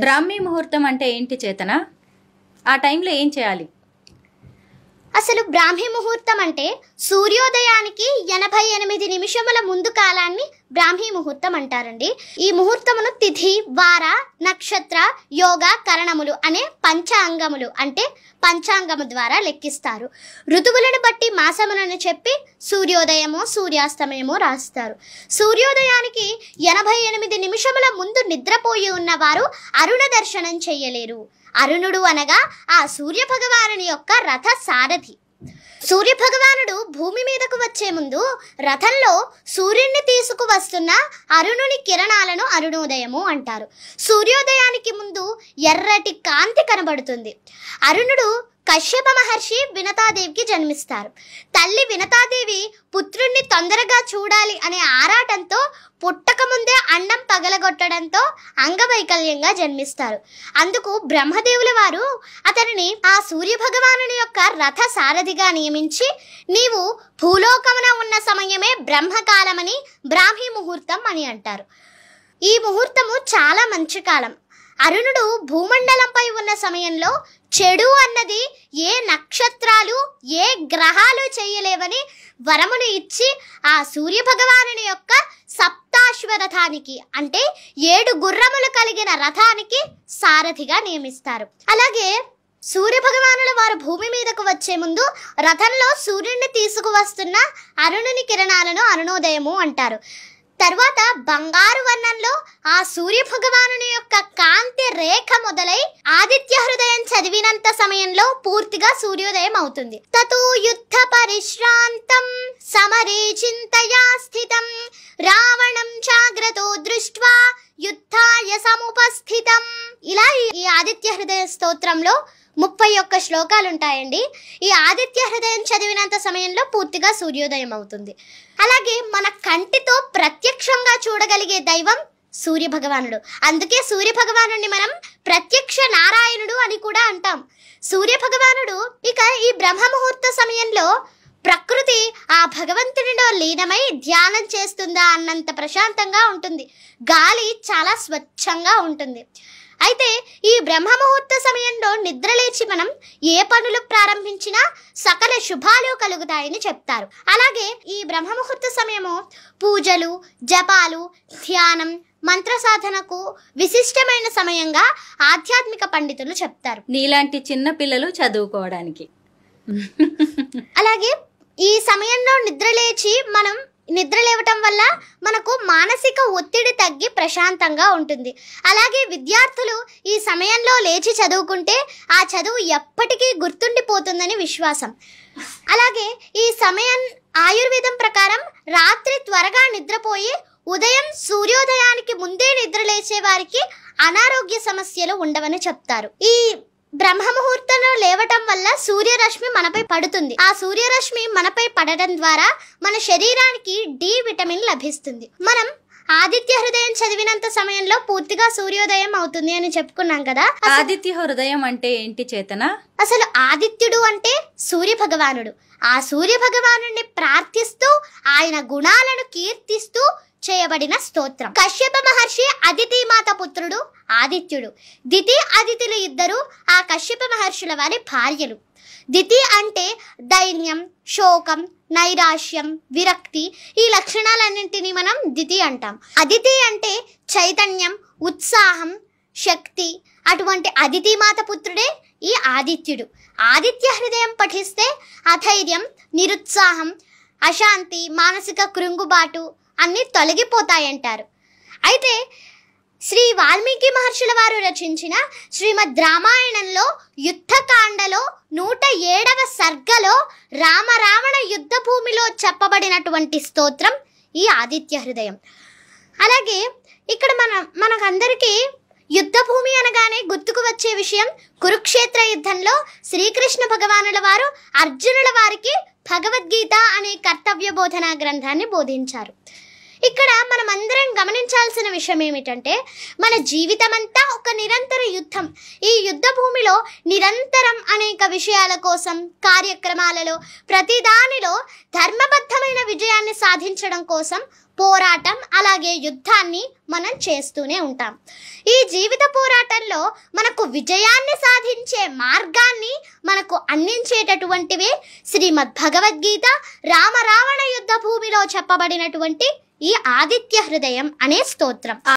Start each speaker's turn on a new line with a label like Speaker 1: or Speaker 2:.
Speaker 1: బ్రాహ్మీ ముహూర్తం అంటే ఏంటి చేతన? ఆ టైంలో ఏం చేయాలి?
Speaker 2: అసలు బ్రాహ్మీ ముహూర్తం అంటే సూర్యోదయానికి 88 నిమిషముల ముందు కాలాన్ని బ్రాహ్మీ ముహూర్తం అంటారండి. ఈ ముహూర్తమును తిథి, వార, నక్షత్ర, యోగ, కరణములు అనే పంచాంగములు అంటే పంచాంగము ద్వారా లెక్కిస్తారు. ఋతువులను బట్టి మాసములను చెప్పి సూర్యోదయమో సూర్యాస్తమయమో రాస్తారు. సూర్యోదయానికి 88 నిమిషముల ముందు నిద్రపోయి ఉన్నవారు అరుణ దర్శనం చెయ్యలేరు. అరుణుడు అనగా ఆ సూర్య భగవానుని యొక్క రథ సారథి. సూర్య భగవానుడు భూమి మీదకు వచ్చే ముందు రథంలో సూర్యుడిని తీసుకువస్తున్న అరుణుని కిరణాలను అరుణోదయము అంటారు. సూర్యోదయానికి ముందు ఎర్రటి కాంతి కనబడుతుంది. అరుణుడు కశ్యప మహర్షి వినతాదేవికి జన్మిస్తారు. తల్లి వినతాదేవి పుత్రుణ్ణి తొందరగా చూడాలి అనే ఆరాటంతో పుట్టకముందే అండం పగలగొట్టడంతో అంగవైకల్యంగా జన్మిస్తారు. అందుకు బ్రహ్మదేవుల వారు అతనిని ఆ సూర్య భగవానుని యొక్క రథ సారథిగా నియమించి, నీవు భూలోకమున ఉన్న సమయమే బ్రహ్మకాలమని బ్రాహ్మీ ముహూర్తం అని అంటారు. ఈ ముహూర్తము చాలా మంచి కాలం. అరుణుడు భూమండలంపై ఉన్న సమయంలో చెడు అన్నది ఏ నక్షత్రాలు ఏ గ్రహాలు చేయలేవని వరమును ఇచ్చి ఆ సూర్య భగవానుని యొక్క సప్తాశ్వరథానికి అంటే 7 గుర్రములు కలిగిన రథానికి సారథిగా నియమిస్తారు. అలాగే సూర్య భగవానుల వారు భూమి మీదకు వచ్చే ముందు రథంలో సూర్యుడిని తీసుకువస్తున్న అరుణుని కిరణాలను అరుణోదయము అంటారు. తర్వాత బంగారు వర్ణంలో ఆ సూర్య భగవానుని యొక్క కాంతి రేఖ మొదలై ఆదిత్య హృదయం చదివినంత సమయంలో పూర్తిగా సూర్యోదయం అవుతుంది. తతో యుద్ధ పరిశ్రాంతం సమరే చింతయా స్థితం రావణం జాగ్రతో దృష్ట్వా యుద్ధాయ సముపస్థితం. ఇలా ఈ ఆదిత్య హృదయ స్తోత్రంలో 31 శ్లోకాలు ఉంటాయండి. ఈ ఆదిత్య హృదయం చదివినంత సమయంలో పూర్తిగా సూర్యోదయం అవుతుంది. అలాగే మన కంటితో ప్రత్యక్షంగా చూడగలిగే దైవం సూర్య భగవానుడు. అందుకే సూర్య భగవానుడిని మనం ప్రత్యక్ష నారాయణుడు అని కూడా అంటాం. సూర్య భగవానుడు ఇక ఈ బ్రహ్మ ముహూర్త సమయంలో ప్రకృతి ఆ భగవంతుడిలో లీనమై ధ్యానం చేస్తుందా అన్నంత ప్రశాంతంగా ఉంటుంది. గాలి చాలా స్వచ్ఛంగా ఉంటుంది. అయితే ఈ బ్రహ్మ ముహూర్త సమయంలో నిద్రలేచి మనం ఏ పనులు ప్రారంభించినా సకల శుభాలు కలుగుతాయని చెప్తారు. అలాగే ఈ బ్రహ్మ ముహూర్త సమయము పూజలు, జపాలు, ధ్యానం, మంత్ర సాధనకు విశిష్టమైన సమయంగా ఆధ్యాత్మిక పండితులు చెప్తారు.
Speaker 1: నీలాంటి చిన్న పిల్లలు చదువుకోవడానికి.
Speaker 2: అలాగే ఈ సమయంలో నిద్రలేచి మనం నిద్రలేవటం వల్ల మనకు మానసిక ఒత్తిడి తగ్గి ప్రశాంతంగా ఉంటుంది. అలాగే విద్యార్థులు ఈ సమయంలో లేచి చదువుకుంటే ఆ చదువు ఎప్పటికీ గుర్తుండిపోతుందని విశ్వాసం. అలాగే ఈ సమయం ఆయుర్వేదం ప్రకారం రాత్రి త్వరగా నిద్రపోయి ఉదయం సూర్యోదయానికి ముందే నిద్రలేచే వారికి అనారోగ్య సమస్యలు ఉండవని చెప్తారు. ఈ బ్రహ్మ ముహూర్తంలో లేవటం వల్ల సూర్యరశ్మి మనపై పడుతుంది. ఆ సూర్యరశ్మి మనపై పడటం ద్వారా మన శరీరానికి డి విటమిన్ లభిస్తుంది. మనం ఆదిత్య హృదయం చదివినంత సమయంలో పూర్తిగా సూర్యోదయం అవుతుంది అని చెప్పుకున్నాం కదా.
Speaker 1: ఆదిత్య హృదయం అంటే ఏంటి చేతన?
Speaker 2: అసలు ఆదిత్యుడు అంటే సూర్య భగవానుడు. ఆ సూర్య భగవానుడిని ప్రార్థిస్తూ ఆయన గుణాలను కీర్తిస్తూ చేయబడిన స్తోత్రం. కశ్యప మహర్షి అదితి మాత పుత్రుడు ఆదిత్యుడు. దితి, అదితులు ఇద్దరు ఆ కశ్యప మహర్షుల వారి భార్యలు. దితి అంటే ధైర్యం, శోకం, నైరాశ్యం, విరక్తి, ఈ లక్షణాలన్నింటినీ మనం దితి అంటాం. అదితి అంటే చైతన్యం, ఉత్సాహం, శక్తి. అటువంటి అదితి మాత పుత్రుడే ఈ ఆదిత్యుడు. ఆదిత్య హృదయం పఠిస్తే అధైర్యం, నిరుత్సాహం, అశాంతి, మానసిక కృంగుబాటు అన్నీ తొలగిపోతాయంటారు. అయితే శ్రీ వాల్మీకి మహర్షుల వారు రచించిన శ్రీమద్ రామాయణంలో యుద్ధకాండలో 107వ సర్గలో రామరావణ యుద్ధ భూమిలో చెప్పబడినటువంటి స్తోత్రం ఈ ఆదిత్య హృదయం. అలాగే ఇక్కడ మనకందరికీ యుద్ధ భూమి అనగానే గుర్తుకు వచ్చే విషయం కురుక్షేత్ర యుద్ధంలో శ్రీకృష్ణ భగవానుల వారు అర్జునుల వారికి భగవద్గీత అనే కర్తవ్య బోధనా గ్రంథాన్ని బోధించారు. ఇక్కడ మనం అందరం గమనించాల్సిన విషయం ఏమిటంటే మన జీవితం అంతా ఒక నిరంతర యుద్ధం. ఈ యుద్ధ భూమిలో నిరంతరం అనేక విషయాల కోసం, కార్యక్రమాలలో, ప్రతిదానిలో ధర్మబద్ధమైన విజయాన్ని సాధించడం కోసం పోరాటం, అలాగే యుద్ధాన్ని మనం చేస్తూనే ఉంటాం. ఈ జీవిత పోరాటంలో మనకు విజయాన్ని సాధించే మార్గాన్ని మనకు అందించేటటువంటివే శ్రీమద్ భగవద్గీత, రామ రావణ యుద్ధ భూమిలో చెప్పబడినటువంటి ఈ ఆదిత్య హృదయం అనే స్తోత్రం.